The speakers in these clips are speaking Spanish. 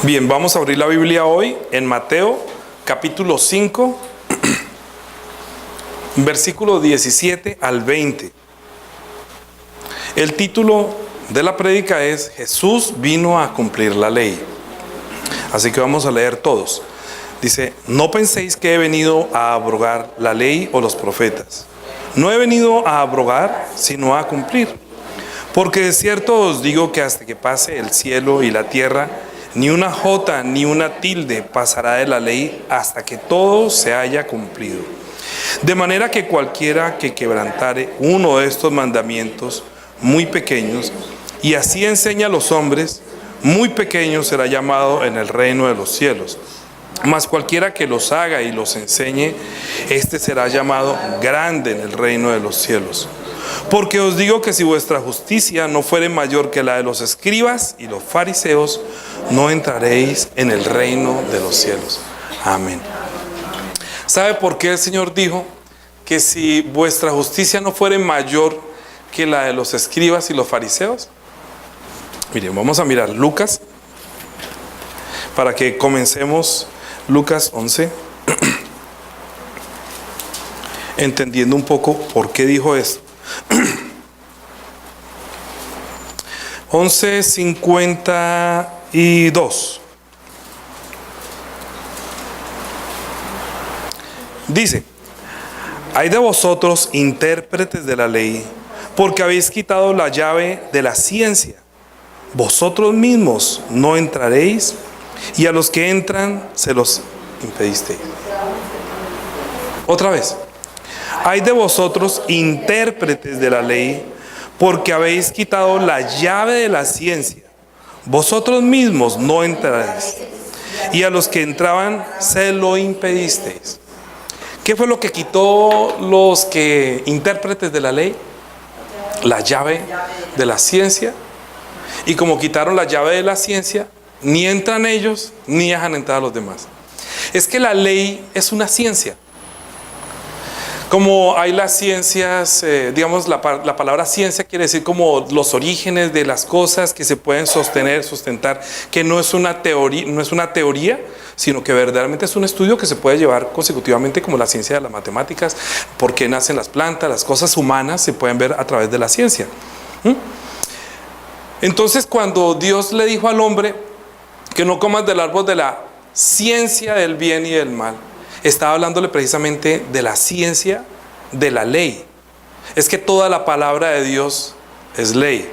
Bien, vamos a abrir la Biblia hoy en Mateo capítulo 5, versículo 17 al 20. El título de la prédica es Jesús vino a cumplir la ley. Así que vamos a leer todos. Dice: no penséis que he venido a abrogar la ley o los profetas. No he venido a abrogar, sino a cumplir. Porque de cierto os digo que hasta que pase el cielo y la tierra, ni una jota ni una tilde pasará de la ley hasta que todo se haya cumplido. De manera que cualquiera que quebrantare uno de estos mandamientos muy pequeños, y así enseña a los hombres, muy pequeño será llamado en el reino de los cielos. Mas cualquiera que los haga y los enseñe, este será llamado grande en el reino de los cielos. Porque os digo que si vuestra justicia no fuere mayor que la de los escribas y los fariseos, no entraréis en el reino de los cielos. Amén. ¿Sabe por qué el Señor dijo que si vuestra justicia no fuere mayor que la de los escribas y los fariseos? Miren, vamos a mirar Lucas, para que comencemos Lucas 11, entendiendo un poco por qué dijo esto. 11:52 dice: hay de vosotros intérpretes de la ley, porque habéis quitado la llave de la ciencia. Vosotros mismos no entraréis, y a los que entran se los impedisteis. Otra vez: hay de vosotros intérpretes de la ley, porque habéis quitado la llave de la ciencia. Vosotros mismos no entraréis, y a los que entraban se lo impedisteis. ¿Qué fue lo que quitó los intérpretes de la ley? La llave de la ciencia. Y como quitaron la llave de la ciencia, ni entran ellos, ni dejan entrar a los demás. Es que la ley es una ciencia. Como hay las ciencias, digamos, la palabra ciencia quiere decir como los orígenes de las cosas que se pueden sustentar, que no es una teoría, sino que verdaderamente es un estudio que se puede llevar consecutivamente, como la ciencia de las matemáticas, por qué nacen las plantas, las cosas humanas se pueden ver a través de la ciencia. Entonces, cuando Dios le dijo al hombre que no comas del árbol de la ciencia del bien y del mal, estaba hablándole precisamente de la ciencia de la ley. Es que toda la palabra de Dios es ley.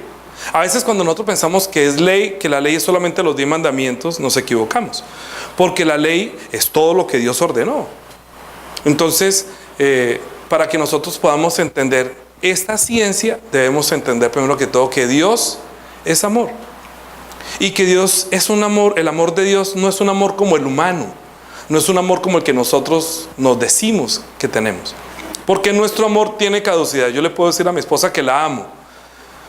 A veces cuando nosotros pensamos que es ley, que la ley es solamente los 10 mandamientos, nos equivocamos. Porque la ley es todo lo que Dios ordenó. Entonces, para que nosotros podamos entender esta ciencia, debemos entender primero que todo que Dios es amor. Y que Dios es un amor. El amor de Dios no es un amor como el humano. No es un amor como el que nosotros nos decimos que tenemos. Porque nuestro amor tiene caducidad. Yo le puedo decir a mi esposa que la amo,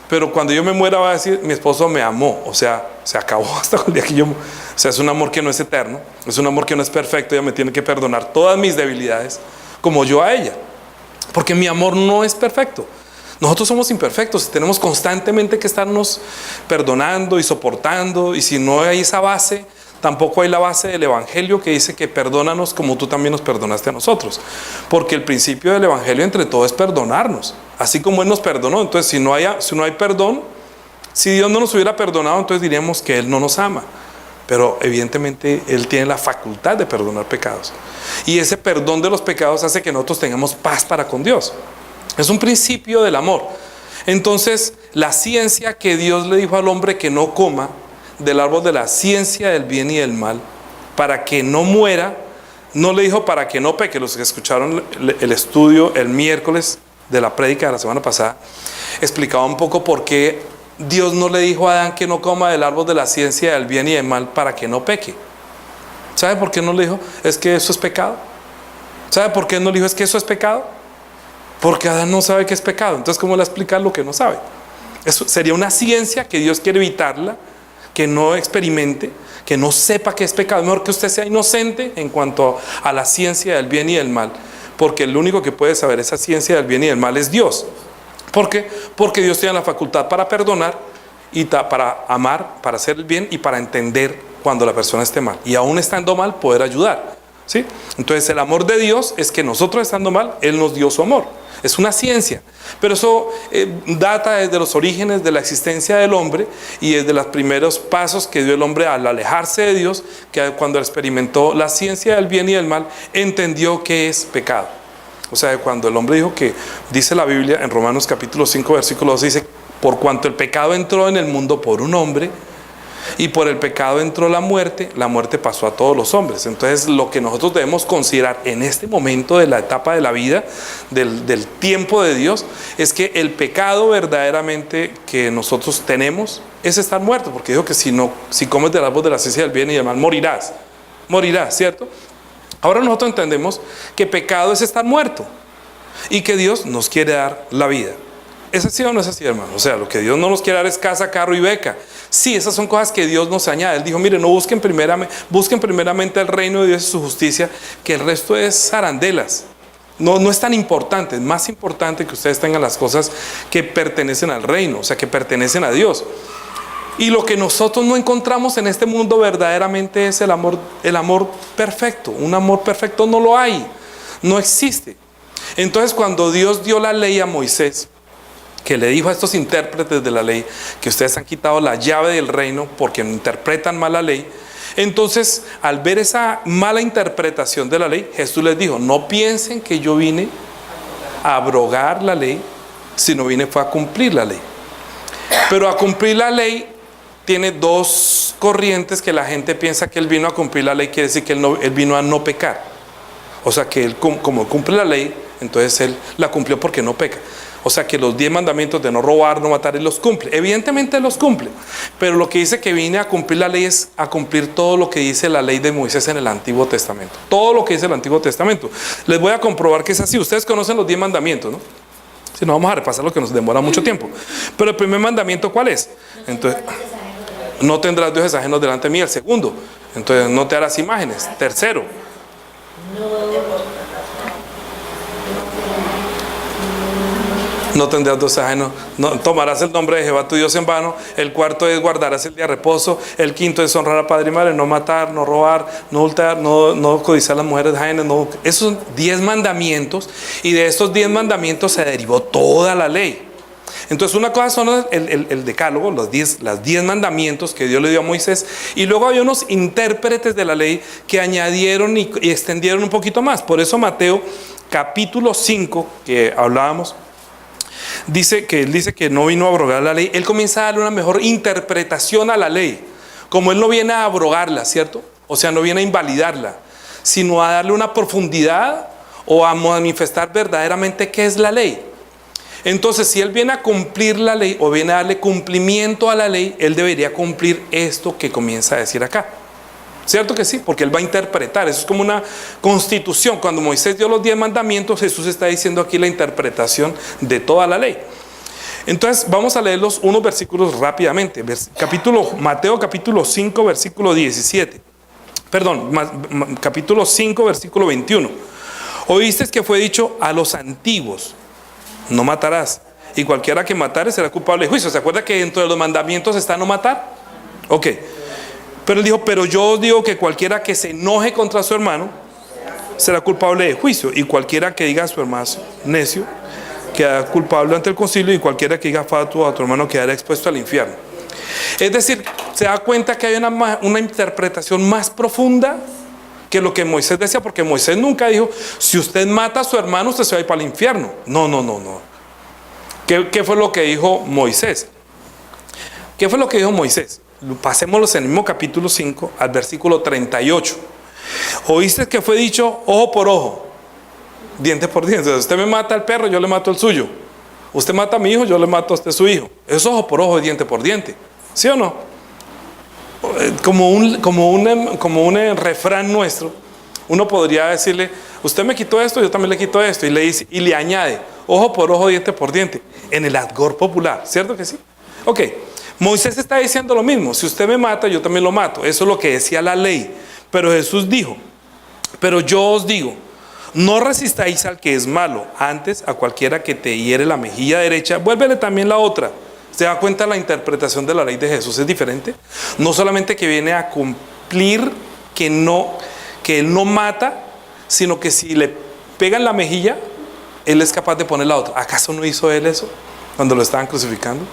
pero cuando yo me muera va a decir: mi esposo me amó. O sea, se acabó hasta el día que yo... O sea, es un amor que no es eterno. Es un amor que no es perfecto. Ella me tiene que perdonar todas mis debilidades, como yo a ella. Porque mi amor no es perfecto. Nosotros somos imperfectos y tenemos constantemente que estarnos perdonando y soportando. Y si no hay esa base, tampoco hay la base del Evangelio, que dice que perdónanos como tú también nos perdonaste a nosotros. Porque el principio del Evangelio entre todo es perdonarnos, así como Él nos perdonó. Entonces si no hay perdón, si Dios no nos hubiera perdonado, entonces diríamos que Él no nos ama. Pero evidentemente Él tiene la facultad de perdonar pecados. Y ese perdón de los pecados hace que nosotros tengamos paz para con Dios. Es un principio del amor. Entonces la ciencia que Dios le dijo al hombre que no coma del árbol de la ciencia del bien y del mal, para que no muera, no le dijo para que no peque. Los que escucharon el estudio el miércoles de la prédica de la semana pasada, explicaba un poco por qué Dios no le dijo a Adán que no coma del árbol de la ciencia del bien y del mal para que no peque. ¿Sabe por qué no le dijo? Es que eso es pecado. ¿Sabe por qué no le dijo es que eso es pecado? Porque Adán no sabe qué es pecado. Entonces, ¿cómo le va a explicar lo que no sabe? Eso sería una ciencia que Dios quiere evitarla, que no experimente, que no sepa que es pecado. Es mejor que usted sea inocente en cuanto a la ciencia del bien y del mal, porque el único que puede saber esa ciencia del bien y del mal es Dios. ¿Por qué? Porque Dios tiene la facultad para perdonar y para amar, para hacer el bien y para entender cuando la persona esté mal. Y aún estando mal, poder ayudar. ¿Sí? Entonces el amor de Dios es que nosotros estando mal, Él nos dio su amor. Es una ciencia, pero eso data desde los orígenes de la existencia del hombre y desde los primeros pasos que dio el hombre al alejarse de Dios, que cuando experimentó la ciencia del bien y del mal, entendió que es pecado. O sea, cuando el hombre dijo que, dice la Biblia en Romanos capítulo 5 versículo 12, dice: por cuanto el pecado entró en el mundo por un hombre, y por el pecado entró la muerte pasó a todos los hombres. Entonces lo que nosotros debemos considerar en este momento de la etapa de la vida, del tiempo de Dios, es que el pecado verdaderamente que nosotros tenemos es estar muerto, porque dijo que si comes del árbol de la ciencia del bien y del mal, morirás, ¿cierto? Ahora nosotros entendemos que pecado es estar muerto y que Dios nos quiere dar la vida. ¿Es así o no es así, hermano? O sea, lo que Dios no nos quiere dar es casa, carro y beca. Sí, esas son cosas que Dios nos añade. Él dijo: mire, no busquen primeramente el reino de Dios y su justicia, que el resto es zarandelas. No es tan importante. Es más importante que ustedes tengan las cosas que pertenecen al reino, o sea, que pertenecen a Dios. Y lo que nosotros no encontramos en este mundo verdaderamente es el amor perfecto. Un amor perfecto no lo hay, no existe. Entonces, cuando Dios dio la ley a Moisés, que le dijo a estos intérpretes de la ley que ustedes han quitado la llave del reino porque interpretan mal la ley, entonces al ver esa mala interpretación de la ley, Jesús les dijo: no piensen que yo vine a abrogar la ley, sino fue a cumplir la ley. Pero a cumplir la ley tiene dos corrientes, que la gente piensa que Él vino a cumplir la ley, quiere decir que Él vino a no pecar. O sea que Él, como cumple la ley, entonces Él la cumplió porque no peca. O sea que los 10 mandamientos de no robar, no matar, Él los cumple. Evidentemente Él los cumple. Pero lo que dice que vine a cumplir la ley es a cumplir todo lo que dice la ley de Moisés en el Antiguo Testamento. Todo lo que dice el Antiguo Testamento. Les voy a comprobar que es así. Ustedes conocen los 10 mandamientos, ¿no? Si no, vamos a repasar lo que nos demora mucho tiempo. Pero el primer mandamiento, ¿cuál es? Entonces, no tendrás dioses ajenos delante de mí. El segundo, entonces, no te harás imágenes. Tercero, no tendrás dioses ajenos, no tomarás el nombre de Jehová tu Dios en vano. El cuarto es: guardarás el día de reposo. El quinto es: honrar a padre y madre. No matar, no robar, no hurtar, no codiciar a las mujeres ajenas. Esos son 10 mandamientos, y de estos 10 mandamientos se derivó toda la ley. Entonces, una cosa son el decálogo, los 10 mandamientos que Dios le dio a Moisés, y luego había unos intérpretes de la ley que añadieron y extendieron un poquito más. Por eso Mateo capítulo 5, que hablábamos, dice que no vino a abrogar la ley. Él comienza a darle una mejor interpretación a la ley, como Él no viene a abrogarla, ¿cierto? O sea, no viene a invalidarla, sino a darle una profundidad o a manifestar verdaderamente qué es la ley. Entonces, si Él viene a cumplir la ley o viene a darle cumplimiento a la ley, Él debería cumplir esto que comienza a decir acá. ¿Cierto que sí? Porque Él va a interpretar. Eso es como una constitución. Cuando Moisés dio los 10 mandamientos, Jesús está diciendo aquí la interpretación de toda la ley. Entonces vamos a leer unos versículos rápidamente. Mateo capítulo 5 versículo 17. Perdón, capítulo 5 versículo 21. Oísteis que fue dicho a los antiguos: no matarás, y cualquiera que matare será culpable de juicio. ¿Se acuerda que dentro de los mandamientos está no matar? Ok. Pero Él dijo: pero yo os digo que cualquiera que se enoje contra su hermano será culpable de juicio, y cualquiera que diga a su hermano necio quedará culpable ante el concilio, y cualquiera que diga fatuo a tu hermano quedará expuesto al infierno. Es decir, se da cuenta que hay una interpretación más profunda que lo que Moisés decía, porque Moisés nunca dijo: si usted mata a su hermano, usted se va a ir para el infierno. No. ¿Qué fue lo que dijo Moisés? ¿Qué fue lo que dijo Moisés? Pasémoslos en el mismo capítulo 5 al versículo 38. Oíste que fue dicho ojo por ojo, diente por diente. Usted me mata al perro, yo le mato el suyo. Usted mata a mi hijo, yo le mato a usted su hijo. Es ojo por ojo, diente por diente. ¿Sí o no? Como un refrán nuestro, uno podría decirle: usted me quitó esto, yo también le quito esto. Y le añade ojo por ojo, diente por diente, en el argot popular. ¿Cierto que sí? Ok. Moisés está diciendo lo mismo: si usted me mata, yo también lo mato. Eso es lo que decía la ley. Pero Jesús dijo: pero yo os digo, no resistáis al que es malo, antes a cualquiera que te hiere la mejilla derecha, vuélvele también la otra. ¿Se da cuenta la interpretación de la ley de Jesús es diferente? No solamente que viene a cumplir que Él no mata, sino que si le pegan la mejilla, Él es capaz de poner la otra. ¿Acaso no hizo Él eso cuando lo estaban crucificando?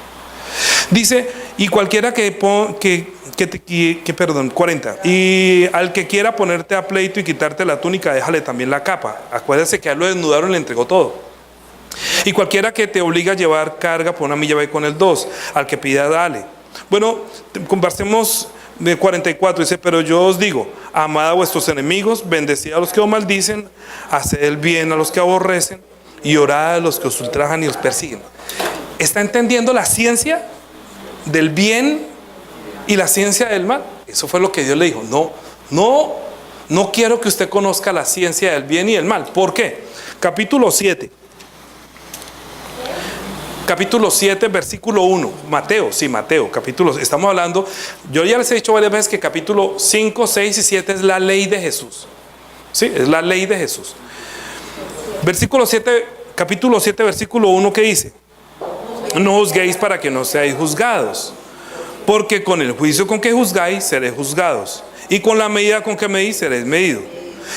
Dice, y cualquiera perdón, 40, y al que quiera ponerte a pleito y quitarte la túnica, déjale también la capa. Acuérdese que a él lo desnudaron y le entregó todo. Y cualquiera que te obliga a llevar carga por una milla, ve con el 2. Al que pida, dale. Bueno, conversemos de 44. Dice, pero yo os digo, amad a vuestros enemigos, bendecid a los que os maldicen, haced el bien a los que aborrecen y orad a los que os ultrajan y os persiguen. ¿Está entendiendo la ciencia del bien y la ciencia del mal? Eso fue lo que Dios le dijo. No quiero que usted conozca la ciencia del bien y del mal. ¿Por qué? Capítulo 7, versículo 1. Mateo, capítulo. Estamos hablando, yo ya les he dicho varias veces que capítulo 5, 6 y 7 es la ley de Jesús. ¿Sí? Es la ley de Jesús. Capítulo 7, versículo 1, ¿qué dice? No juzguéis para que no seáis juzgados, porque con el juicio con que juzgáis seréis juzgados, y con la medida con que medís seréis medidos.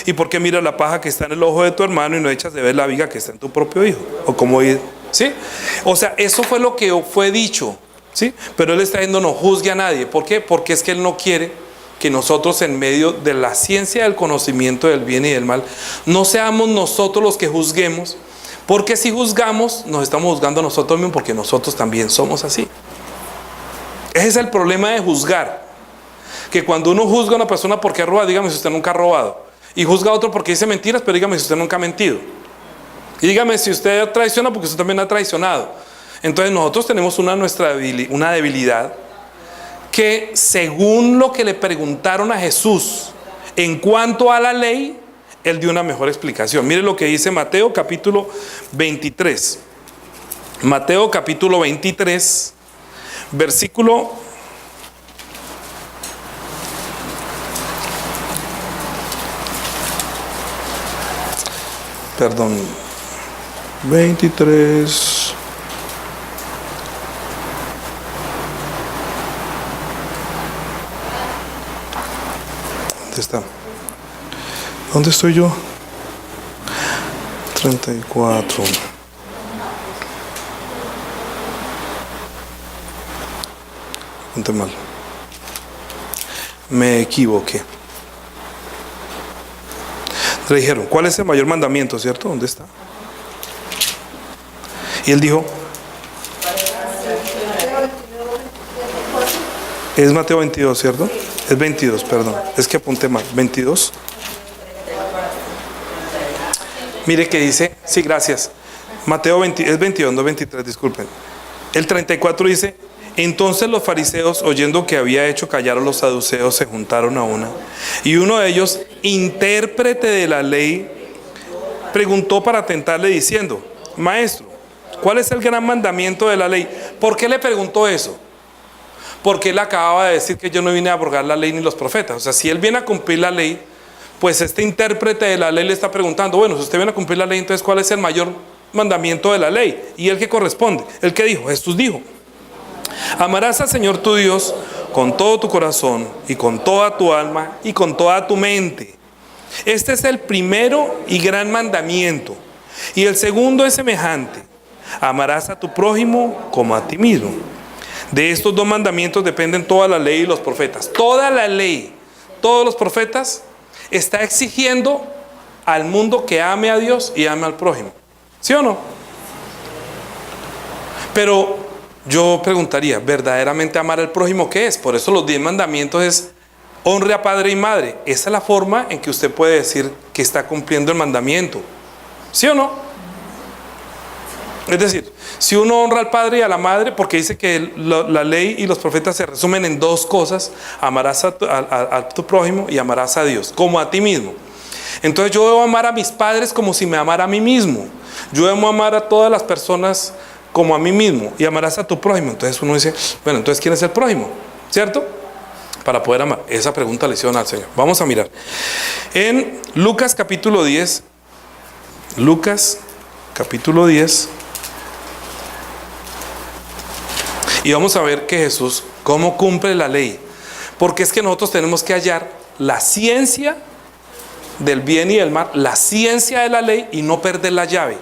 ¿Y por qué miras la paja que está en el ojo de tu hermano y no echas de ver la viga que está en tu propio hijo? O como, ¿sí? O sea, eso fue lo que fue dicho, ¿sí? Pero Él está diciendo, no juzgue a nadie. ¿Por qué? Porque es que Él no quiere que nosotros, en medio de la ciencia del conocimiento del bien y del mal, no seamos nosotros los que juzguemos. Porque si juzgamos, nos estamos juzgando a nosotros mismos, porque nosotros también somos así. Ese es el problema de juzgar. Que cuando uno juzga a una persona porque roba, dígame si usted nunca ha robado. Y juzga a otro porque dice mentiras, pero dígame si usted nunca ha mentido. Y dígame si usted traiciona, porque usted también ha traicionado. Entonces nosotros tenemos una debilidad que, según lo que le preguntaron a Jesús en cuanto a la ley, Él dio una mejor explicación. Mire lo que dice Mateo capítulo 23. Mateo capítulo 23, versículo 23. ¿Dónde está? ¿Dónde estoy yo? 34. Apunté mal. Me equivoqué. Le dijeron, ¿cuál es el mayor mandamiento? ¿Cierto? ¿Dónde está? Y él dijo, es Mateo 22, ¿cierto? Es 22, perdón. Es que apunté mal. 22. Mire que dice, sí, gracias. Mateo 20, es 22, no 23, disculpen. El 34 dice, entonces los fariseos, oyendo que había hecho callar a los saduceos, se juntaron a una. Y uno de ellos, intérprete de la ley, preguntó para tentarle diciendo, maestro, ¿cuál es el gran mandamiento de la ley? ¿Por qué le preguntó eso? Porque él acababa de decir que yo no vine a abrogar la ley ni los profetas. O sea, si él viene a cumplir la ley, pues este intérprete de la ley le está preguntando, bueno, si usted viene a cumplir la ley, entonces ¿cuál es el mayor mandamiento de la ley? Y el que corresponde, el que dijo, Jesús dijo, amarás al Señor tu Dios con todo tu corazón y con toda tu alma y con toda tu mente. Este es el primero y gran mandamiento. Y el segundo es semejante, amarás a tu prójimo como a ti mismo. De estos dos mandamientos dependen toda la ley y los profetas. Toda la ley, todos los profetas está exigiendo al mundo que ame a Dios y ame al prójimo. ¿Sí o no? Pero yo preguntaría, ¿verdaderamente amar al prójimo qué es? Por eso los 10 mandamientos es honre a padre y madre. Esa es la forma en que usted puede decir que está cumpliendo el mandamiento. ¿Sí o no? Es decir, si uno honra al padre y a la madre, porque dice que la ley y los profetas se resumen en dos cosas: amarás a tu prójimo y amarás a Dios, como a ti mismo. Entonces yo debo amar a mis padres como si me amara a mí mismo. Yo debo amar a todas las personas como a mí mismo, y amarás a tu prójimo. Entonces uno dice, bueno, entonces ¿quién es el prójimo? ¿Cierto? Para poder amar. Esa pregunta le hicieron al Señor. Vamos a mirar. En Lucas capítulo 10, Lucas capítulo 10, Y vamos a ver que Jesús, ¿cómo cumple la ley? Porque es que nosotros tenemos que hallar la ciencia del bien y del mal, la ciencia de la ley, y no perder la llave,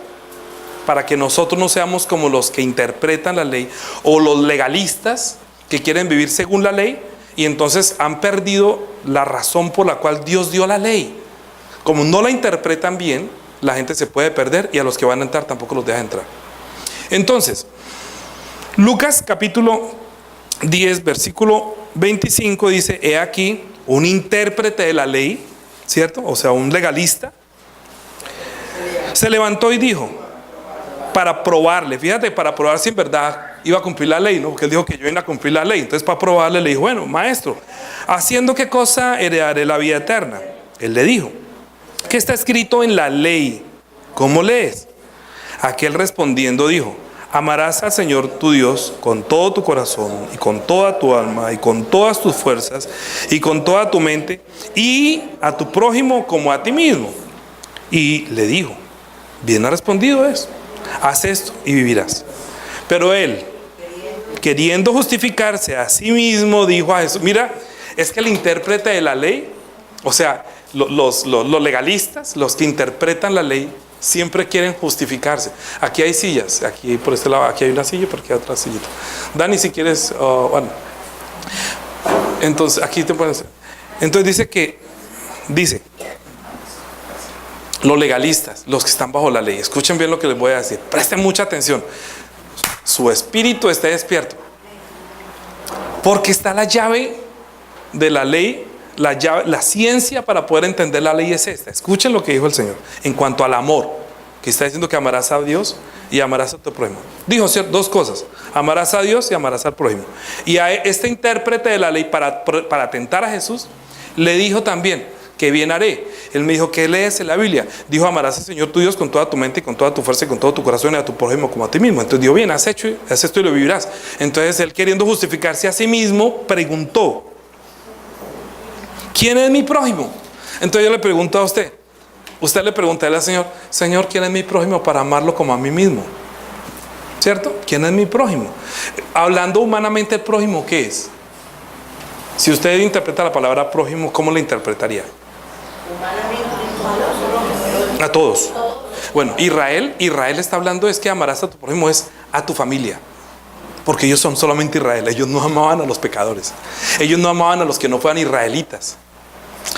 para que nosotros no seamos como los que interpretan la ley o los legalistas que quieren vivir según la ley y entonces han perdido la razón por la cual Dios dio la ley. Como no la interpretan bien, la gente se puede perder y a los que van a entrar tampoco los deja entrar. Entonces, Lucas capítulo 10 versículo 25 dice: he aquí un intérprete de la ley, ¿cierto? O sea, un legalista, se levantó y dijo, para probarle, fíjate, para probar si en verdad iba a cumplir la ley, ¿no? Porque él dijo que yo iba a cumplir la ley. Entonces, para probarle, le dijo: bueno, maestro, ¿haciendo qué cosa heredaré la vida eterna? Él le dijo: ¿qué está escrito en la ley? ¿Cómo lees? Aquel respondiendo dijo: amarás al Señor tu Dios con todo tu corazón y con toda tu alma y con todas tus fuerzas y con toda tu mente, y a tu prójimo como a ti mismo. Y le dijo: bien ha respondido eso, haz esto y vivirás. Pero él, queriendo justificarse a sí mismo, dijo a Jesús, mira, es que el intérprete de la ley, o sea, los legalistas, los que interpretan la ley, siempre quieren justificarse. Aquí hay sillas, aquí por este lado, aquí hay una silla, por aquí hay otra sillita. Dani, si quieres, bueno. Entonces, aquí te puedes. Entonces dice, los legalistas, los que están bajo la ley, escuchen bien lo que les voy a decir, presten mucha atención. Su espíritu esté despierto, porque está la llave de la ley. La ciencia para poder entender la ley es esta. Escuchen lo que dijo el Señor en cuanto al amor, que está diciendo que amarás a Dios y amarás a tu prójimo. Dijo dos cosas: amarás a Dios y amarás al prójimo. Y a este intérprete de la ley, para tentar a Jesús, le dijo también: ¿qué bien haré? Él me dijo: ¿qué lees en la Biblia? Dijo: amarás al Señor tu Dios con toda tu mente y con toda tu fuerza y con todo tu corazón, y a tu prójimo como a ti mismo. Entonces dijo: bien, haz esto y lo vivirás. Entonces él, queriendo justificarse a sí mismo, preguntó: ¿quién es mi prójimo? Entonces yo le pregunto a usted le preguntaría al Señor: Señor, ¿quién es mi prójimo para amarlo como a mí mismo? ¿Cierto? ¿Quién es mi prójimo? Hablando humanamente, el prójimo, ¿qué es? Si usted interpreta la palabra prójimo, ¿cómo la interpretaría? A todos. Bueno, Israel está hablando es que amarás a tu prójimo es a tu familia. Porque ellos son solamente Israel. Ellos no amaban a los pecadores. Ellos no amaban a los que no fueran israelitas.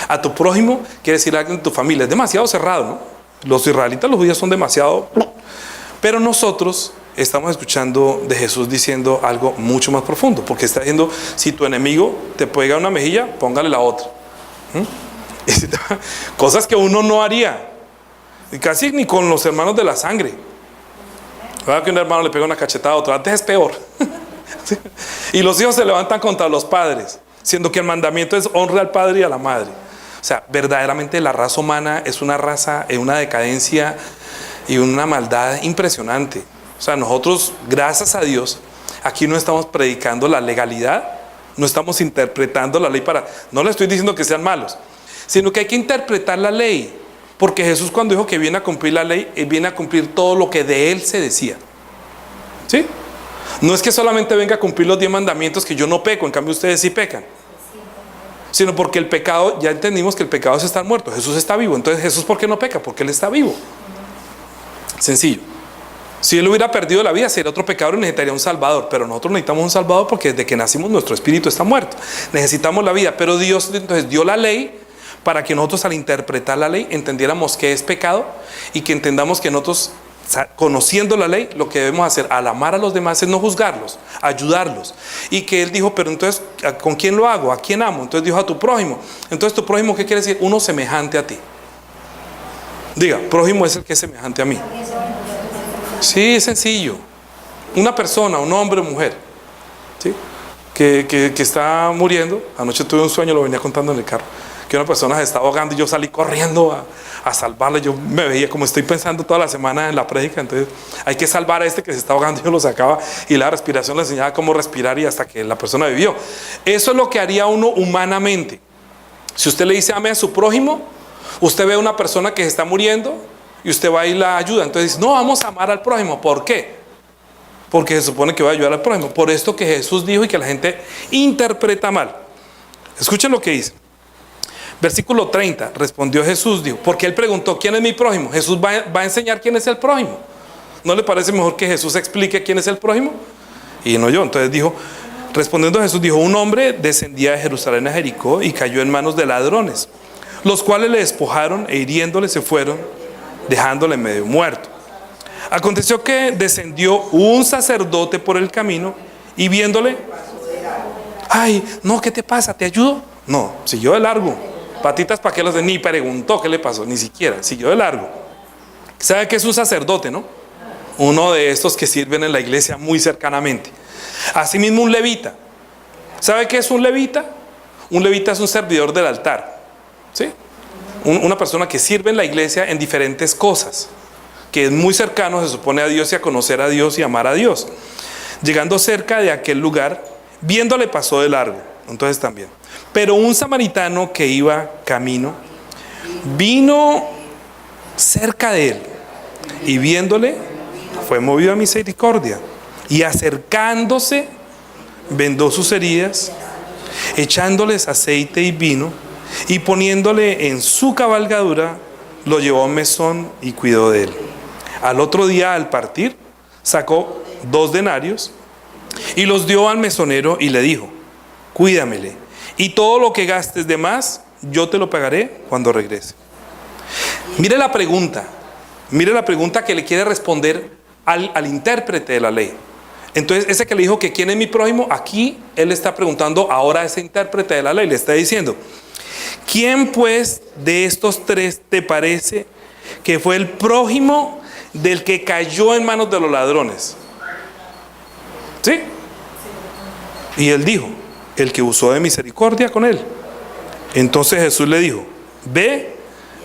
A tu prójimo quiere decir alguien de tu familia. Es demasiado cerrado, ¿no? Los israelitas, los judíos son demasiado. Pero nosotros estamos escuchando de Jesús diciendo algo mucho más profundo. Porque está diciendo: si tu enemigo te pega una mejilla, póngale la otra. Cosas que uno no haría. Y casi ni con los hermanos de la sangre. ¿Verdad que un hermano le pega una cachetada a otro? Antes es peor. Y los hijos se levantan contra los padres, siendo que el mandamiento es honra al padre y a la madre. O sea, verdaderamente la raza humana es una raza en una decadencia y una maldad impresionante. O sea, nosotros, gracias a Dios, aquí no estamos predicando la legalidad, no estamos interpretando la ley no le estoy diciendo que sean malos, sino que hay que interpretar la ley. Porque Jesús, cuando dijo que viene a cumplir la ley, Él viene a cumplir todo lo que de Él se decía. ¿Sí? No es que solamente venga a cumplir los 10 mandamientos, que yo no peco, en cambio ustedes sí pecan. Sino porque el pecado, ya entendimos que el pecado es estar muerto. Jesús está vivo. Entonces, ¿Jesús por qué no peca? Porque Él está vivo. Sencillo. Si Él hubiera perdido la vida, sería otro pecador y necesitaría un salvador. Pero nosotros necesitamos un salvador porque desde que nacimos nuestro espíritu está muerto. Necesitamos la vida. Pero Dios entonces dio la ley para que nosotros, al interpretar la ley, entendiéramos que es pecado y que entendamos que nosotros, conociendo la ley, lo que debemos hacer al amar a los demás es no juzgarlos, ayudarlos. Y que Él dijo: pero entonces, ¿con quién lo hago? ¿A quién amo? Entonces dijo: a tu prójimo. Entonces, ¿tu prójimo qué quiere decir? Uno semejante a ti. Diga: prójimo es el que es semejante a mí. Sí, es sencillo. Una persona, un hombre o mujer, ¿sí? que está muriendo. Anoche tuve un sueño, lo venía contando en el carro, que una persona se estaba ahogando y yo salí corriendo a salvarla. Yo me veía, como estoy pensando toda la semana en la prédica, entonces hay que salvar a este que se está ahogando. Yo lo sacaba y la respiración le enseñaba cómo respirar, y hasta que la persona vivió. Eso es lo que haría uno humanamente. Si usted le dice ame a su prójimo, usted ve a una persona que se está muriendo y usted va y la ayuda. Entonces dice: no, vamos a amar al prójimo. ¿Por qué? porque se supone que va a ayudar al prójimo. Por esto que Jesús dijo y que la gente interpreta mal. Escuchen lo que dice. Versículo 30, respondió Jesús, dijo, porque él preguntó, ¿quién es mi prójimo? Jesús va a enseñar quién es el prójimo. ¿No le parece mejor que Jesús explique quién es el prójimo? Y no yo. Entonces dijo, respondiendo Jesús, dijo, un hombre descendía de Jerusalén a Jericó y cayó en manos de ladrones, los cuales le despojaron e hiriéndole se fueron, dejándole medio muerto. Aconteció que descendió un sacerdote por el camino y viéndole, ay, no, ¿qué te pasa? ¿Te ayudo? No, siguió de largo. Patitas para qué los de, ni preguntó qué le pasó, ni siquiera, siguió de largo. ¿Sabe qué es un sacerdote, no? Uno de estos que sirven en la iglesia muy cercanamente. Asimismo un levita. ¿Sabe qué es un levita? Un levita es un servidor del altar, ¿sí? Una persona que sirve en la iglesia en diferentes cosas, que es muy cercano, se supone, a Dios y a conocer a Dios y amar a Dios. Llegando cerca de aquel lugar, viéndole pasó de largo. Entonces también. Pero un samaritano que iba camino, vino cerca de él y viéndole, fue movido a misericordia. Y acercándose, vendó sus heridas, echándoles aceite y vino, y poniéndole en su cabalgadura, lo llevó a un mesón y cuidó de él. Al otro día, al partir, sacó 2 denarios y los dio al mesonero y le dijo, cuídamele, y todo lo que gastes de más, yo te lo pagaré cuando regrese. Mire la pregunta que le quiere responder al intérprete de la ley. Entonces, ese que le dijo que quién es mi prójimo, aquí él está preguntando ahora a ese intérprete de la ley, le está diciendo, ¿quién pues de estos 3 te parece que fue el prójimo del que cayó en manos de los ladrones? ¿Sí? Y él dijo, el que usó de misericordia con él. Entonces Jesús le dijo, ve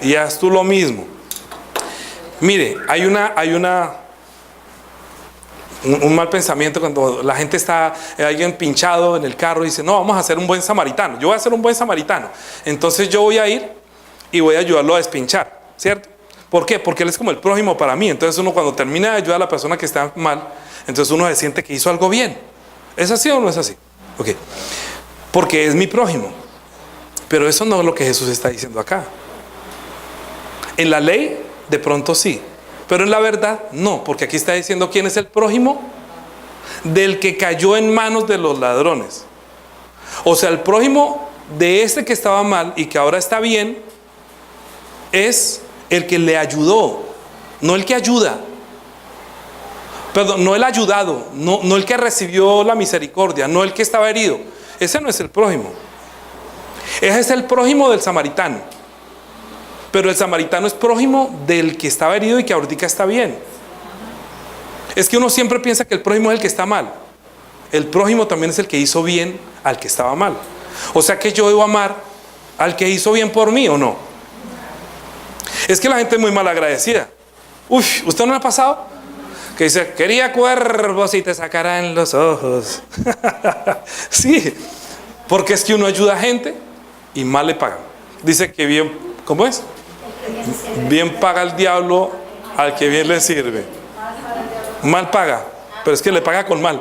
y haz tú lo mismo. Mire, hay un mal pensamiento cuando la gente está, alguien pinchado en el carro y dice, no, vamos a hacer un buen samaritano. Yo voy a ser un buen samaritano. Entonces yo voy a ir y voy a ayudarlo a despinchar, ¿cierto? ¿Por qué? Porque él es como el prójimo para mí. Entonces uno cuando termina de ayudar a la persona que está mal, entonces uno se siente que hizo algo bien. ¿Es así o no es así? Ok. Porque es mi prójimo. Pero eso no es lo que Jesús está diciendo acá. En la ley, de pronto sí. Pero en la verdad, no. Porque aquí está diciendo quién es el prójimo del que cayó en manos de los ladrones. O sea, el prójimo de este que estaba mal y que ahora está bien, es el que le ayudó, no el que ayuda. Perdón, no el ayudado, no el que recibió la misericordia, no el que estaba herido. Ese no es el prójimo. Ese es el prójimo del samaritano. Pero el samaritano es prójimo del que estaba herido y que ahorita está bien. Es que uno siempre piensa que el prójimo es el que está mal. El prójimo también es el que hizo bien al que estaba mal. O sea que yo debo amar al que hizo bien por mí, ¿o no? Es que la gente es muy mal agradecida. Uf, ¿usted no le ha pasado? Que dice, quería cuervos y te sacarán los ojos. Sí, porque es que uno ayuda a gente y mal le pagan. Dice que bien, ¿cómo es? Bien paga el diablo al que bien le sirve. Mal paga, pero es que le paga con mal.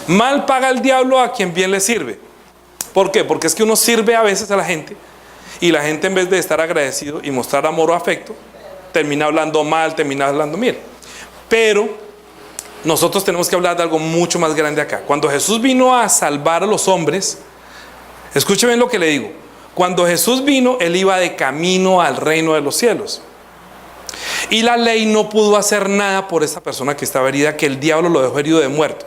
Mal paga el diablo a quien bien le sirve. ¿Por qué? Porque es que uno sirve a veces a la gente y la gente, en vez de estar agradecido y mostrar amor o afecto, termina hablando mal, termina hablando bien. Pero nosotros tenemos que hablar de algo mucho más grande acá. Cuando Jesús vino a salvar a los hombres, escuche bien lo que le digo. Cuando Jesús vino, Él iba de camino al reino de los cielos. Y la ley no pudo hacer nada por esa persona que estaba herida, que el diablo lo dejó herido de muerte.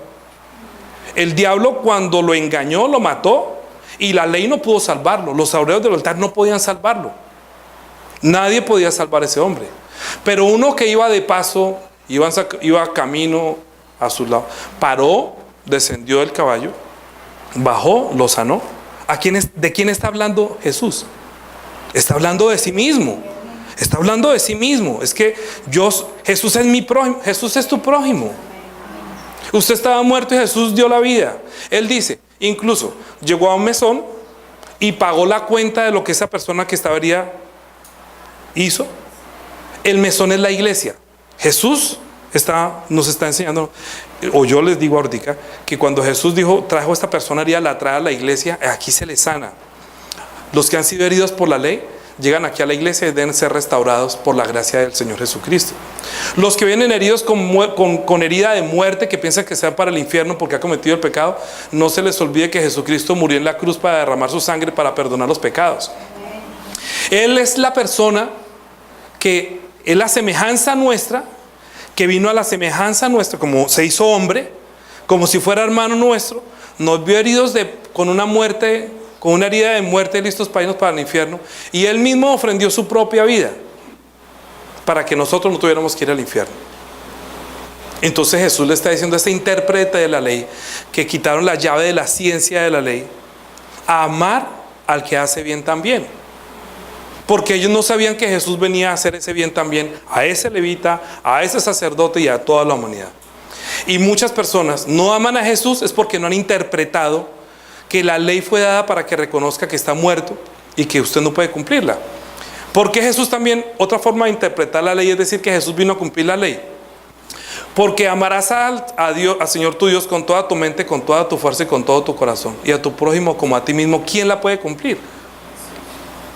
El diablo, cuando lo engañó, lo mató, y la ley no pudo salvarlo. Los obreros del altar no podían salvarlo. Nadie podía salvar a ese hombre. Pero uno que iba de paso, iba camino a su lado, paró, descendió del caballo, bajó, lo sanó. ¿De quién está hablando Jesús? Está hablando de sí mismo. Está hablando de sí mismo. Es que Jesús es mi prójimo. Jesús es tu prójimo. Usted estaba muerto y Jesús dio la vida. Él dice, incluso llegó a un mesón y pagó la cuenta de lo que esa persona que estaba herida hizo. El mesón es la iglesia. Jesús nos está enseñando, o yo les digo ahorita, que cuando Jesús dijo, trajo a esta persona herida, la trae a la iglesia, aquí se les sana. Los que han sido heridos por la ley, llegan aquí a la iglesia y deben ser restaurados por la gracia del Señor Jesucristo. Los que vienen heridos con herida de muerte, que piensan que sean para el infierno porque ha cometido el pecado, no se les olvide que Jesucristo murió en la cruz para derramar su sangre para perdonar los pecados. Él es la persona que es la semejanza nuestra, que vino a la semejanza nuestra, como se hizo hombre, como si fuera hermano nuestro, nos vio heridos con una muerte, con una herida de muerte, listos para irnos para el infierno, y Él mismo ofrendió su propia vida para que nosotros no tuviéramos que ir al infierno. Entonces Jesús le está diciendo a este intérprete de la ley, que quitaron la llave de la ciencia de la ley, a amar al que hace bien también. Porque ellos no sabían que Jesús venía a hacer ese bien también a ese levita, a ese sacerdote y a toda la humanidad. Y muchas personas no aman a Jesús es porque no han interpretado que la ley fue dada para que reconozca que está muerto y que usted no puede cumplirla. Porque Jesús también, otra forma de interpretar la ley es decir que Jesús vino a cumplir la ley. Porque amarás a Dios, al Señor tu Dios con toda tu mente, con toda tu fuerza y con todo tu corazón, y a tu prójimo como a ti mismo. ¿Quién la puede cumplir?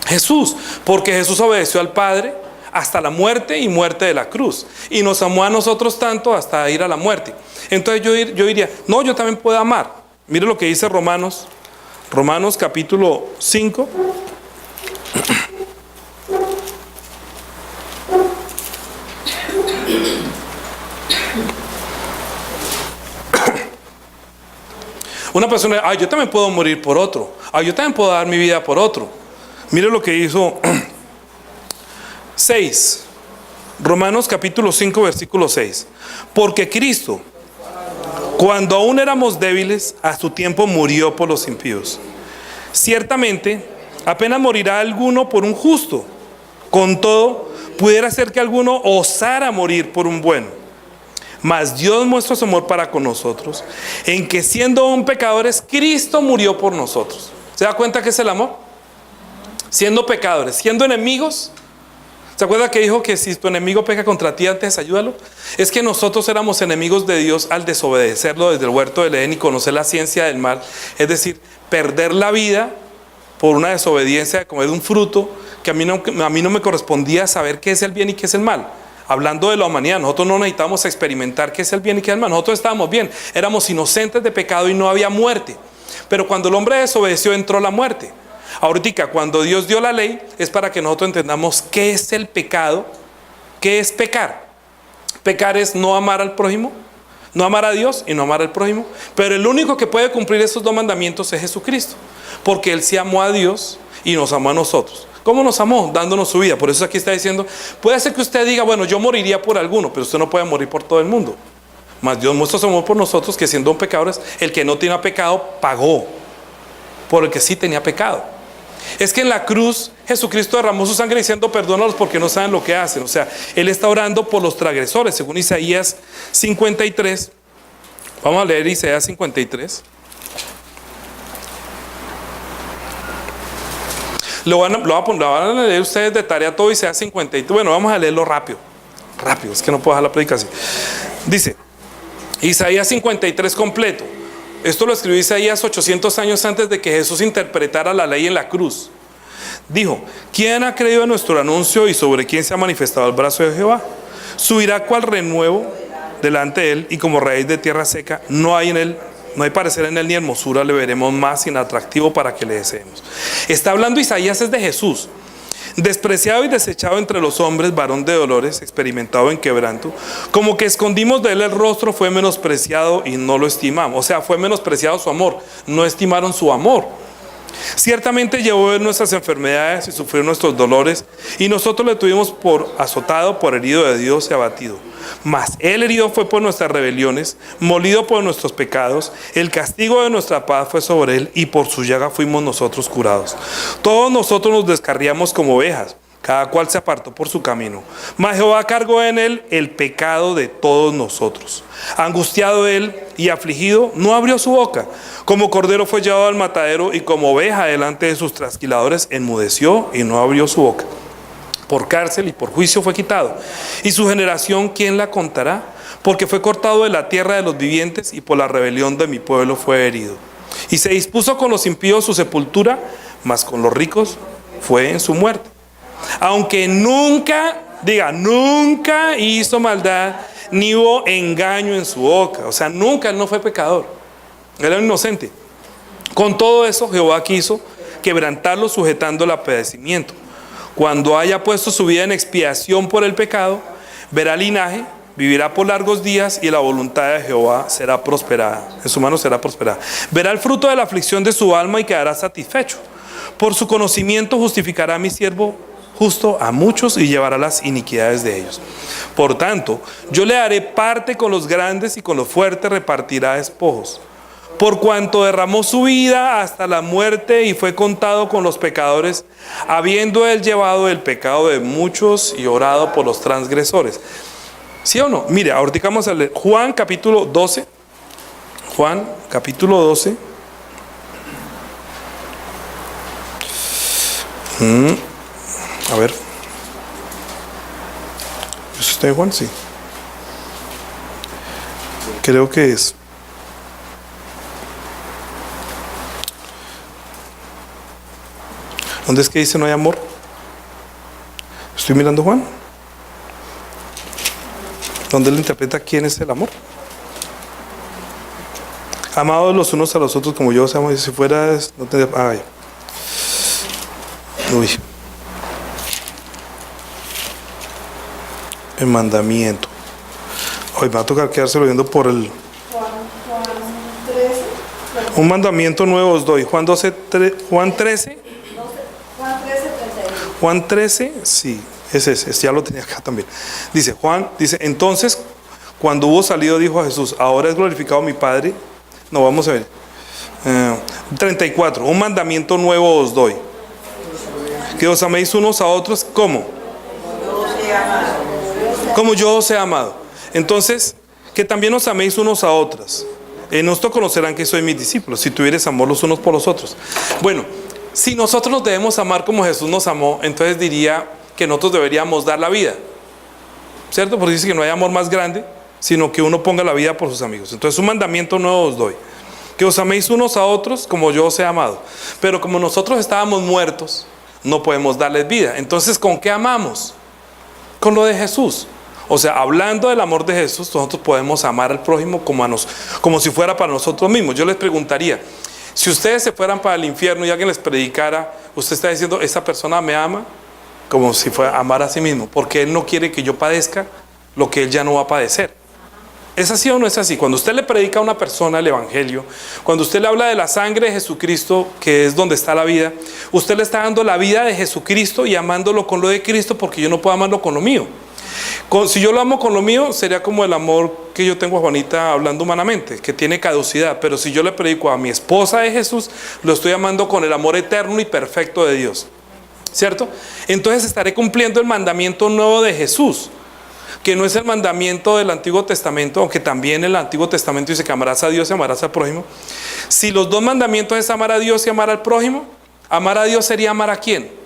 Jesús, porque Jesús obedeció al Padre hasta la muerte y muerte de la cruz, y nos amó a nosotros tanto hasta ir a la muerte. Entonces yo diría, no, yo también puedo amar. Mire lo que dice Romanos capítulo 5. Una persona, yo también puedo morir por otro, yo también puedo dar mi vida por otro. Mire lo que hizo 6, Romanos capítulo 5 versículo 6. Porque Cristo, cuando aún éramos débiles, a su tiempo murió por los impíos. Ciertamente, apenas morirá alguno por un justo. Con todo, pudiera ser que alguno osara morir por un bueno. Mas Dios muestra su amor para con nosotros, en que siendo aún pecadores, Cristo murió por nosotros. ¿Se da cuenta que es el amor? Siendo pecadores, siendo enemigos. ¿Se acuerda que dijo que si tu enemigo peca contra ti, antes ayúdalo? Es que nosotros éramos enemigos de Dios al desobedecerlo desde el huerto del Edén y conocer la ciencia del mal. Es decir, perder la vida por una desobediencia de comer un fruto que a mí no me correspondía saber qué es el bien y qué es el mal. Hablando de la humanidad, nosotros no necesitábamos experimentar qué es el bien y qué es el mal. Nosotros estábamos bien, éramos inocentes de pecado y no había muerte. Pero cuando el hombre desobedeció, entró la muerte. Ahorita, cuando Dios dio la ley, es para que nosotros entendamos qué es el pecado, qué es pecar. Pecar es no amar al prójimo, no amar a Dios y no amar al prójimo. Pero el único que puede cumplir esos dos mandamientos es Jesucristo, porque Él sí amó a Dios y nos amó a nosotros. ¿Cómo nos amó? Dándonos su vida. Por eso aquí está diciendo, puede ser que usted diga, bueno, yo moriría por alguno, pero usted no puede morir por todo el mundo. Mas Dios muestra su amor por nosotros, que siendo pecadores, el que no tenía pecado pagó por el que sí tenía pecado. Es que en la cruz Jesucristo derramó su sangre diciendo, perdónalos porque no saben lo que hacen. O sea, Él está orando por los transgresores, según Isaías 53. Vamos a leer Isaías 53. Lo van a leer ustedes de tarea todo Isaías 53. Bueno, vamos a leerlo rápido, es que no puedo dejar la predicación. Dice Isaías 53 completo. Esto lo escribió Isaías 800 años antes de que Jesús interpretara la ley en la cruz. Dijo, ¿quién ha creído en nuestro anuncio y sobre quién se ha manifestado el brazo de Jehová? Subirá cual renuevo delante de él, y como raíz de tierra seca, no hay parecer en él ni hermosura le veremos más inatractivo para que le deseemos. Está hablando Isaías es de Jesús, despreciado y desechado entre los hombres, varón de dolores, experimentado en quebranto, como que escondimos de él el rostro, fue menospreciado y no lo estimamos. O sea, fue menospreciado su amor, no estimaron su amor. Ciertamente llevó él nuestras enfermedades y sufrió nuestros dolores, y nosotros le tuvimos por azotado, por herido de Dios y abatido. Mas él herido fue por nuestras rebeliones, molido por nuestros pecados, el castigo de nuestra paz fue sobre él, y por su llaga fuimos nosotros curados. Todos nosotros nos descarriamos como ovejas, cada cual se apartó por su camino, mas Jehová cargó en él el pecado de todos nosotros. Angustiado él y afligido, no abrió su boca. Como cordero fue llevado al matadero, y como oveja delante de sus trasquiladores enmudeció y no abrió su boca. Por cárcel y por juicio fue quitado. Y su generación, ¿quién la contará? porque fue cortado de la tierra de los vivientes y por la rebelión de mi pueblo fue herido. Y se dispuso con los impíos su sepultura, mas con los ricos fue en su muerte. Aunque nunca, nunca hizo maldad, ni hubo engaño en su boca. O sea, nunca él no fue pecador. Él era inocente. Con todo eso, Jehová quiso quebrantarlo, sujetándolo a padecimiento. Cuando haya puesto su vida en expiación por el pecado, verá linaje, vivirá por largos días y la voluntad de Jehová será prosperada. En su mano será prosperada. Verá el fruto de la aflicción de su alma y quedará satisfecho. Por su conocimiento justificará a mi siervo justo a muchos y llevará las iniquidades de ellos. Por tanto, yo le daré parte con los grandes y con los fuertes repartirá despojos. Por cuanto derramó su vida hasta la muerte y fue contado con los pecadores, habiendo él llevado el pecado de muchos y orado por los transgresores. ¿Sí o no? Mire, ahorita vamos a leer Juan capítulo 12. Juan capítulo 12. A ver. ¿Es usted, Juan? Sí. Creo que es. ¿Dónde es que dice no hay amor? Estoy mirando Juan. ¿Dónde le interpreta quién es el amor? Amados los unos a los otros como yo os amo. Y si fuera, no tendría. Ay. Uy. El mandamiento. Hoy me va a tocar quedárselo viendo por el. Juan 13. Un mandamiento nuevo os doy. Juan 12, Juan 13. Juan 13, 31. Juan 13, sí, es ese, ya lo tenía acá también. Dice Juan, entonces, cuando hubo salido, dijo a Jesús, ahora es glorificado mi Padre. No, vamos a ver. 34, un mandamiento nuevo os doy. Que os améis unos a otros, ¿cómo? Como yo os he amado. Entonces, que también os améis unos a otros. En esto conocerán que sois mis discípulos, si tuviereis amor los unos por los otros. Bueno, si nosotros nos debemos amar como Jesús nos amó, entonces diría que nosotros deberíamos dar la vida, ¿cierto? Porque dice que no hay amor más grande, sino que uno ponga la vida por sus amigos. Entonces un mandamiento nuevo os doy, que os améis unos a otros como yo os he amado. Pero como nosotros estábamos muertos, no podemos darles vida. Entonces, ¿con qué amamos? Con lo de Jesús. O sea, hablando del amor de Jesús, nosotros podemos amar al prójimo como si fuera para nosotros mismos. Yo les preguntaría, si ustedes se fueran para el infierno y alguien les predicara, usted está diciendo, esta persona me ama como si fuera a amar a sí mismo, porque él no quiere que yo padezca lo que él ya no va a padecer. ¿Es así o no es así? Cuando usted le predica a una persona el evangelio, cuando usted le habla de la sangre de Jesucristo, que es donde está la vida, usted le está dando la vida de Jesucristo y amándolo con lo de Cristo, porque yo no puedo amarlo con lo mío. Si yo lo amo con lo mío, sería como el amor que yo tengo a Juanita hablando humanamente, que tiene caducidad. Pero si yo le predico a mi esposa de Jesús, lo estoy amando con el amor eterno y perfecto de Dios, ¿cierto? Entonces estaré cumpliendo el mandamiento nuevo de Jesús, que no es el mandamiento del Antiguo Testamento, aunque también el Antiguo Testamento dice que amarás a Dios y amarás al prójimo. Si los dos mandamientos es amar a Dios y amar al prójimo, amar a Dios sería amar a ¿quién?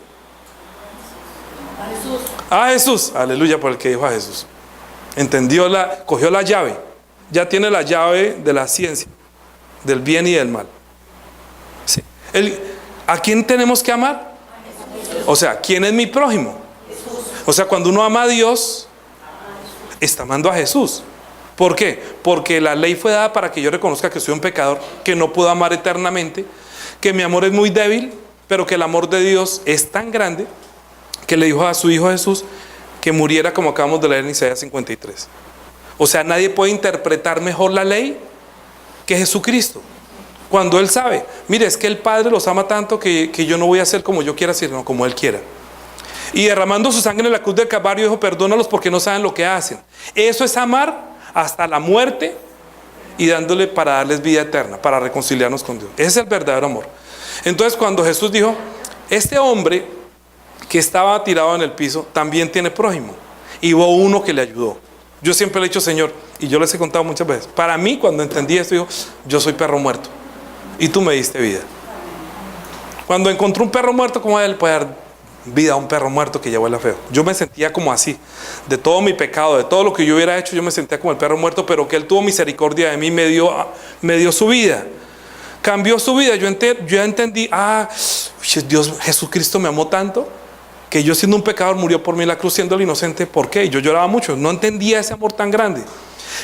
A Jesús, aleluya, por el que dijo a Jesús. Cogió la llave, ya tiene la llave de la ciencia, del bien y del mal. Sí. ¿A quién tenemos que amar? O sea, ¿quién es mi prójimo? O sea, cuando uno ama a Dios, está amando a Jesús. ¿Por qué? Porque la ley fue dada para que yo reconozca que soy un pecador, que no puedo amar eternamente, que mi amor es muy débil, pero que el amor de Dios es tan grande que le dijo a su Hijo Jesús que muriera, como acabamos de leer en Isaías 53. O sea, nadie puede interpretar mejor la ley que Jesucristo. Cuando Él sabe, mire, es que el Padre los ama tanto que yo no voy a hacer como yo quiera, sino como Él quiera. Y derramando su sangre en la cruz del Calvario dijo, perdónalos porque no saben lo que hacen. Eso es amar hasta la muerte y dándole para darles vida eterna, para reconciliarnos con Dios. Ese es el verdadero amor. Entonces cuando Jesús dijo, este hombre que estaba tirado en el piso también tiene prójimo, y hubo uno que le ayudó. Yo siempre le he dicho, Señor, y yo les he contado muchas veces, para mí cuando entendí esto, digo, yo soy perro muerto y tú me diste vida. Cuando encontré un perro muerto, ¿cómo él puede dar vida a un perro muerto que ya huele feo. Yo me sentía como así, de todo mi pecado, de todo lo que yo hubiera hecho, yo me sentía como el perro muerto, pero que Él tuvo misericordia de mí, me dio su vida, cambió su vida. Yo ya entendí, Dios, Jesucristo me amó tanto, que yo siendo un pecador murió por mí en la cruz siendo el inocente. ¿Por qué? Y yo lloraba mucho, no entendía ese amor tan grande.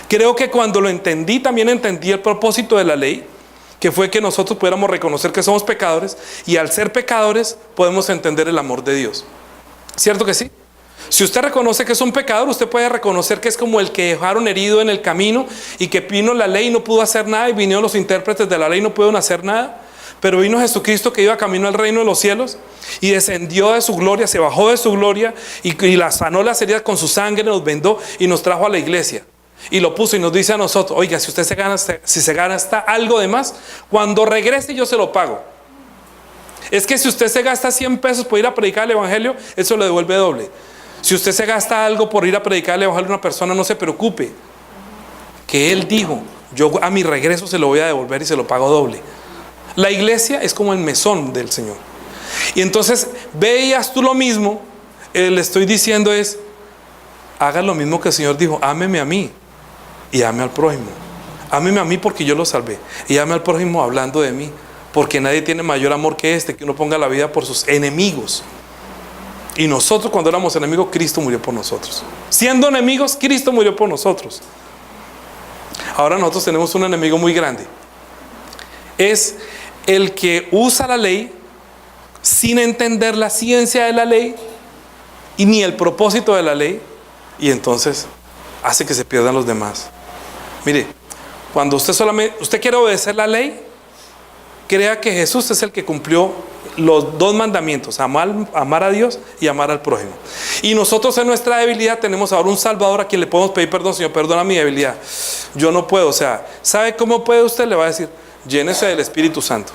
Creo que cuando lo entendí, también entendí el propósito de la ley, que fue que nosotros pudiéramos reconocer que somos pecadores, y al ser pecadores podemos entender el amor de Dios. ¿Cierto que sí? Si usted reconoce que es un pecador, usted puede reconocer que es como el que dejaron herido en el camino y que vino la ley y no pudo hacer nada, y vinieron los intérpretes de la ley y no pudieron hacer nada. Pero vino Jesucristo, que iba camino al reino de los cielos, y descendió de su gloria, se bajó de su gloria y la sanó las heridas con su sangre, nos vendó y nos trajo a la iglesia. Y lo puso y nos dice a nosotros: oiga, si usted se gasta algo de más, cuando regrese yo se lo pago. Es que si usted se gasta 100 pesos por ir a predicar el evangelio, eso le devuelve doble. Si usted se gasta algo por ir a predicar el evangelio a una persona, no se preocupe, que Él dijo: yo a mi regreso se lo voy a devolver y se lo pago doble. La iglesia es como el mesón del Señor. Y entonces veías tú lo mismo. Le estoy diciendo es: haga lo mismo que el Señor dijo: ámeme a mí y ame al prójimo. Ámeme a mí porque yo lo salvé, y ame al prójimo hablando de mí, porque nadie tiene mayor amor que que uno ponga la vida por sus enemigos. Y nosotros, cuando éramos enemigos, Cristo murió por nosotros. Siendo enemigos, Cristo murió por nosotros. Ahora nosotros tenemos un enemigo muy grande. Es el que usa la ley sin entender la ciencia de la ley y ni el propósito de la ley, y entonces hace que se pierdan los demás. Mire, cuando usted quiere obedecer la ley, crea que Jesús es el que cumplió los 2 mandamientos: amar a Dios y amar al prójimo. Y nosotros, en nuestra debilidad, tenemos ahora un Salvador a quien le podemos pedir perdón: Señor, perdona mi debilidad, yo no puedo. O sea, ¿sabe cómo puede usted? Le va a decir: llénese del Espíritu Santo.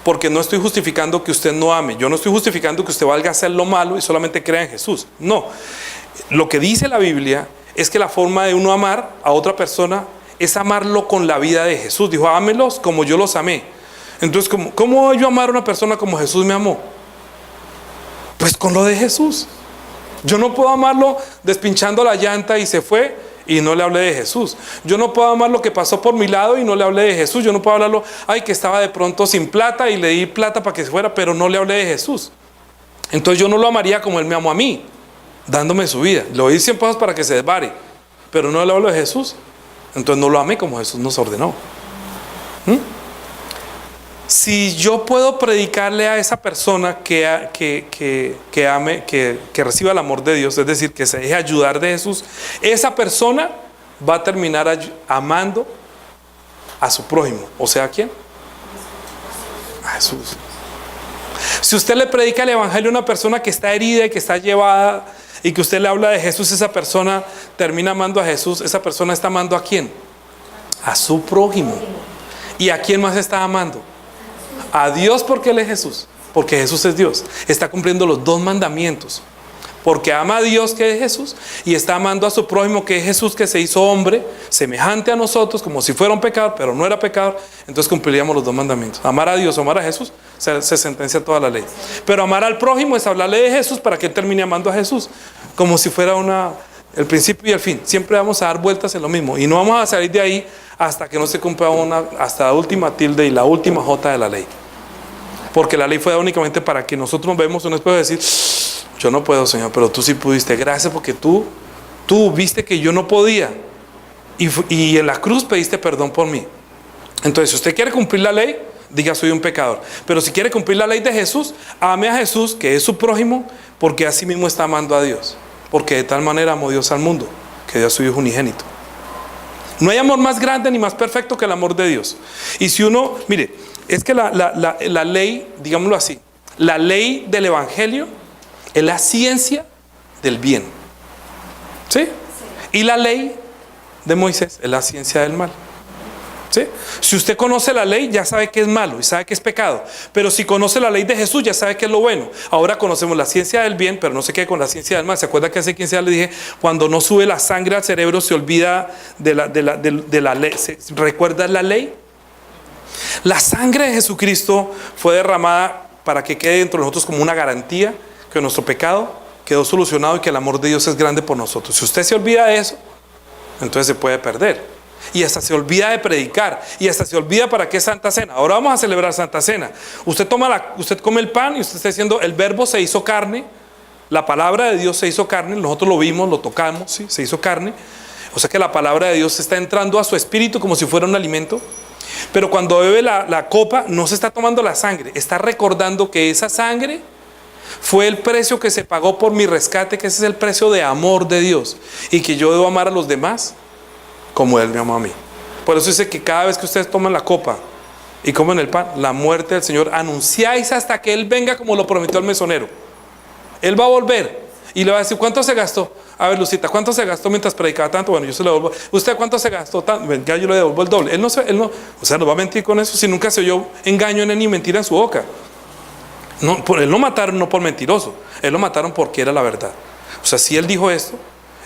Porque no estoy justificando que usted no ame, yo no estoy justificando que usted valga a hacer lo malo y solamente crea en Jesús. No, lo que dice la Biblia es que la forma de uno amar a otra persona es amarlo con la vida de Jesús. Dijo: ámelos como yo los amé. Entonces, ¿cómo voy yo a amar a una persona como Jesús me amó? Pues con lo de Jesús. Yo no puedo amarlo despinchando la llanta y se fue y no le hablé de Jesús. Yo no puedo amar lo que pasó por mi lado y no le hablé de Jesús. Yo no puedo hablarlo: que estaba de pronto sin plata y le di plata para que se fuera, pero no le hablé de Jesús. Entonces yo no lo amaría como Él me amó a mí, dándome su vida. Le doy 100 pesos para que se desvare, pero no le hablo de Jesús. Entonces no lo amé como Jesús nos ordenó. Si yo puedo predicarle a esa persona que ame, que reciba el amor de Dios, es decir, que se deje ayudar de Jesús, esa persona va a terminar amando a su prójimo. O sea, ¿a quién? A Jesús. Si usted le predica el evangelio a una persona que está herida y que está llevada, y que usted le habla de Jesús, esa persona termina amando a Jesús. Esa persona está amando ¿a quién? A su prójimo. ¿Y a quién más está amando? A Dios, porque Él es Jesús, porque Jesús es Dios. Está cumpliendo los 2 mandamientos, porque ama a Dios, que es Jesús, y está amando a su prójimo, que es Jesús, que se hizo hombre semejante a nosotros, como si fuera un pecador, pero no era pecador. Entonces cumpliríamos los 2 mandamientos: amar a Dios o amar a Jesús. Se sentencia toda la ley. Pero amar al prójimo es hablarle de Jesús para que Él termine amando a Jesús, como si fuera el principio y el fin. Siempre vamos a dar vueltas en lo mismo, y no vamos a salir de ahí hasta que no se cumpla hasta la última tilde y la última jota de la ley. Porque la ley fue únicamente para que nosotros nos vemos un espejo y decir: yo no puedo, Señor, pero tú sí pudiste. Gracias, porque tú viste que yo no podía, y en la cruz pediste perdón por mí. Entonces, si usted quiere cumplir la ley, diga: soy un pecador. Pero si quiere cumplir la ley de Jesús, ame a Jesús, que es su prójimo, porque así mismo está amando a Dios. Porque de tal manera amó Dios al mundo, que dio a su Hijo unigénito. No hay amor más grande ni más perfecto que el amor de Dios. Y si uno, mire, es que la ley, digámoslo así, la ley del evangelio es la ciencia del bien. ¿Sí? Y la ley de Moisés es la ciencia del mal. ¿Sí? Si usted conoce la ley, ya sabe que es malo y sabe que es pecado. Pero si conoce la ley de Jesús, ya sabe que es lo bueno. Ahora conocemos la ciencia del bien, pero no se quede con la ciencia del mal. ¿Se acuerda que hace 15 días le dije: cuando no sube la sangre al cerebro, se olvida de la ley? ¿Recuerda la ley? La sangre de Jesucristo fue derramada para que quede dentro de nosotros como una garantía, que nuestro pecado quedó solucionado y que el amor de Dios es grande por nosotros. Si usted se olvida de eso, entonces se puede perder. Y hasta se olvida de predicar. Y hasta se olvida para qué es Santa Cena. Ahora vamos a celebrar Santa Cena. Usted come el pan y usted está diciendo, el verbo se hizo carne. La palabra de Dios se hizo carne. Nosotros lo vimos, lo tocamos, ¿sí? Se hizo carne. O sea que la palabra de Dios está entrando a su espíritu como si fuera un alimento. Pero cuando bebe la copa, no se está tomando la sangre. Está recordando que esa sangre fue el precio que se pagó por mi rescate, que ese es el precio de amor de Dios. Y que yo debo amar a los demás como Él me amó a mí. Por eso dice que cada vez que ustedes toman la copa y comen el pan, la muerte del Señor anunciáis hasta que Él venga, como lo prometió el mesonero. Él va a volver y le va a decir, ¿cuánto se gastó? A ver, Lucita, ¿cuánto se gastó mientras predicaba tanto? Bueno, yo se lo devuelvo. ¿Usted cuánto se gastó? Venga, yo le devuelvo el doble. Él no, o sea, no va a mentir con eso si nunca se oyó engaño en él ni mentira en su boca. No, él lo mataron no por mentiroso, él lo mataron porque era la verdad. O sea, si él dijo esto,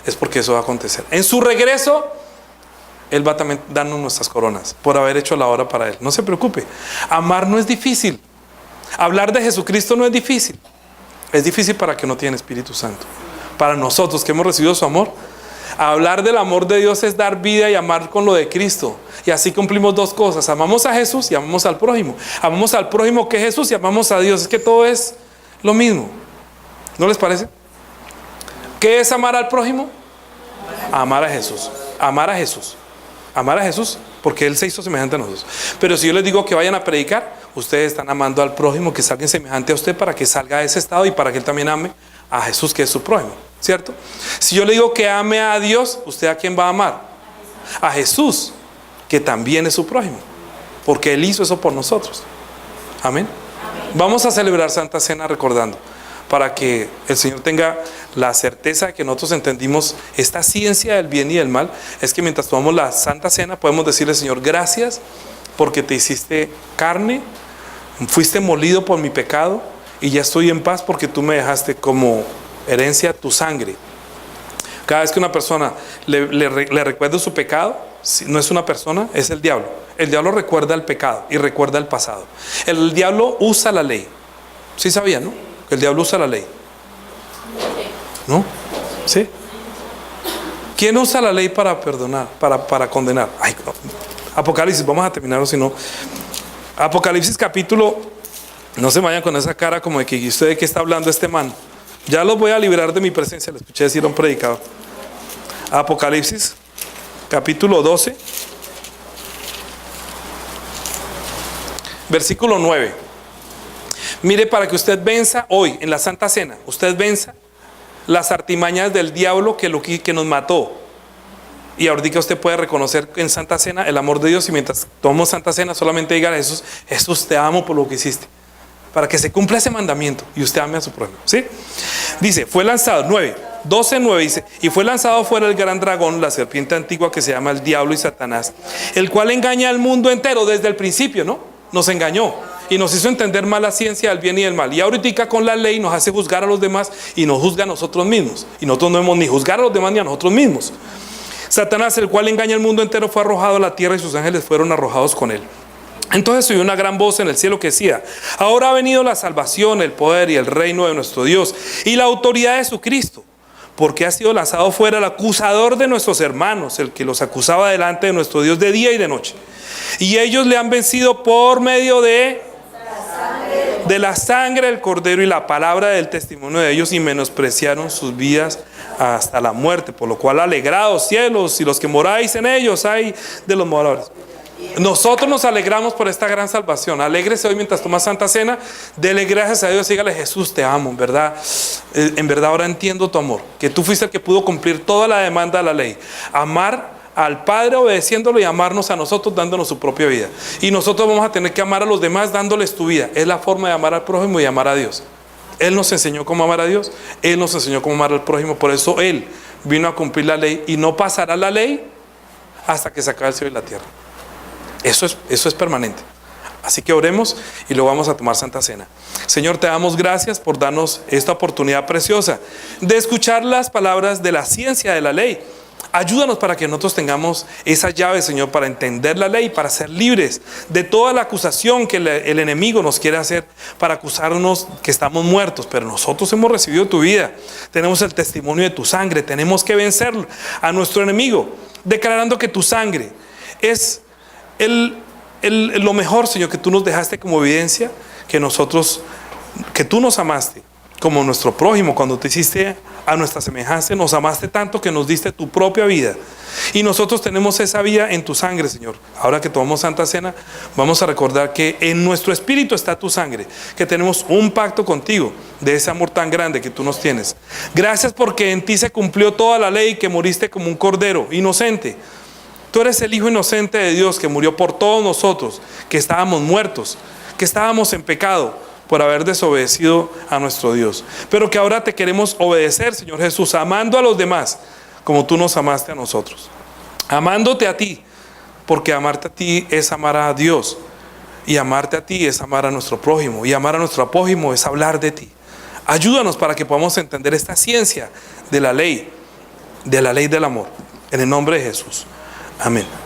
es porque eso va a acontecer. En su regreso, Él va también darnos nuestras coronas por haber hecho la obra para Él. No se preocupe. Amar no es difícil. Hablar de Jesucristo no es difícil. Es difícil para que no tiene Espíritu Santo. Para nosotros que hemos recibido su amor, hablar del amor de Dios es dar vida y amar con lo de Cristo. Y así cumplimos dos cosas. Amamos a Jesús y amamos al prójimo. Amamos al prójimo que es Jesús y amamos a Dios. Es que todo es lo mismo. ¿No les parece? ¿Qué es amar al prójimo? Amar a Jesús. Amar a Jesús. Amar a Jesús porque Él se hizo semejante a nosotros. Pero si yo les digo que vayan a predicar, ustedes están amando al prójimo, que es alguien semejante a usted, para que salga de ese estado y para que Él también ame a Jesús, que es su prójimo, ¿cierto? Si yo le digo que ame a Dios, ¿usted a quién va a amar? A Jesús, que también es su prójimo, porque Él hizo eso por nosotros. Amén. Vamos a celebrar Santa Cena recordando, para que el Señor tenga la certeza de que nosotros entendimos esta ciencia del bien y del mal. Es que mientras tomamos la Santa Cena podemos decirle, Señor, gracias porque te hiciste carne, fuiste molido por mi pecado y ya estoy en paz porque tú me dejaste como herencia tu sangre. Cada vez que una persona le recuerda su pecado, no es una persona, es el diablo. El diablo recuerda el pecado y recuerda el pasado. El diablo usa la ley. ¿Sí sabían, no? Que el diablo usa la ley. ¿No? ¿Sí? ¿Quién usa la ley para perdonar, para condenar? Ay, no. Apocalipsis, vamos a terminarlo, si no. Apocalipsis capítulo, no se vayan con esa cara como de que usted de qué está hablando este man. Ya los voy a liberar de mi presencia, le escuché decir a un predicador. Apocalipsis capítulo 12, versículo 9. Mire, para que usted venza hoy en la Santa Cena, usted venza las artimañas del diablo que nos mató. Y ahorita usted puede reconocer en Santa Cena el amor de Dios, y mientras tomamos Santa Cena solamente diga a Jesús, Jesús, te amo por lo que hiciste, para que se cumpla ese mandamiento y usted ame a su prójimo. ¿Sí? Dice, fue lanzado, 12:9 dice, y fue lanzado fuera el gran dragón, la serpiente antigua que se llama el diablo y Satanás, el cual engaña al mundo entero desde el principio, ¿no? Nos engañó y nos hizo entender mal la ciencia del bien y del mal. Y ahorita con la ley nos hace juzgar a los demás y nos juzga a nosotros mismos. Y nosotros no debemos ni juzgar a los demás ni a nosotros mismos. Satanás, el cual engaña al mundo entero, fue arrojado a la tierra y sus ángeles fueron arrojados con él. Entonces oyó una gran voz en el cielo que decía, ahora ha venido la salvación, el poder y el reino de nuestro Dios y la autoridad de su Cristo, porque ha sido lanzado fuera el acusador de nuestros hermanos, el que los acusaba delante de nuestro Dios de día y de noche. Y ellos le han vencido por medio de la sangre del Cordero y la palabra del testimonio de ellos, y menospreciaron sus vidas hasta la muerte, por lo cual alegrados cielos y los que moráis en ellos, hay de los moradores. Nosotros nos alegramos por esta gran salvación. Alégrese hoy mientras toma Santa Cena, dele gracias a Dios y dígale, Jesús, te amo, en verdad ahora entiendo tu amor, que tú fuiste el que pudo cumplir toda la demanda de la ley, amar al Padre obedeciéndolo y amarnos a nosotros dándonos su propia vida. Y nosotros vamos a tener que amar a los demás dándoles tu vida. Es la forma de amar al prójimo y amar a Dios. Él nos enseñó cómo amar a Dios, Él nos enseñó cómo amar al prójimo. Por eso Él vino a cumplir la ley y no pasará la ley hasta que se acabe el cielo y la tierra. Eso es permanente. Así que oremos y luego vamos a tomar Santa Cena. Señor, te damos gracias por darnos esta oportunidad preciosa de escuchar las palabras de la ciencia de la ley. Ayúdanos para que nosotros tengamos esa llave, Señor, para entender la ley, para ser libres de toda la acusación que el enemigo nos quiere hacer, para acusarnos que estamos muertos. Pero nosotros hemos recibido tu vida, tenemos el testimonio de tu sangre, tenemos que vencer a nuestro enemigo, declarando que tu sangre es lo mejor, Señor, que tú nos dejaste como evidencia, que tú nos amaste como nuestro prójimo. Cuando te hiciste a nuestra semejanza, nos amaste tanto que nos diste tu propia vida, y nosotros tenemos esa vida en tu sangre, Señor. Ahora que tomamos Santa Cena, vamos a recordar que en nuestro espíritu está tu sangre, que tenemos un pacto contigo de ese amor tan grande que tú nos tienes. Gracias porque en ti se cumplió toda la ley, que moriste como un cordero inocente. Tú eres el Hijo inocente de Dios, que murió por todos nosotros, que estábamos muertos, que estábamos en pecado por haber desobedecido a nuestro Dios, pero que ahora te queremos obedecer, Señor Jesús, amando a los demás como tú nos amaste a nosotros, amándote a ti, porque amarte a ti es amar a Dios, y amarte a ti es amar a nuestro prójimo, y amar a nuestro prójimo es hablar de ti. Ayúdanos para que podamos entender esta ciencia de la ley del amor, en el nombre de Jesús. Amén.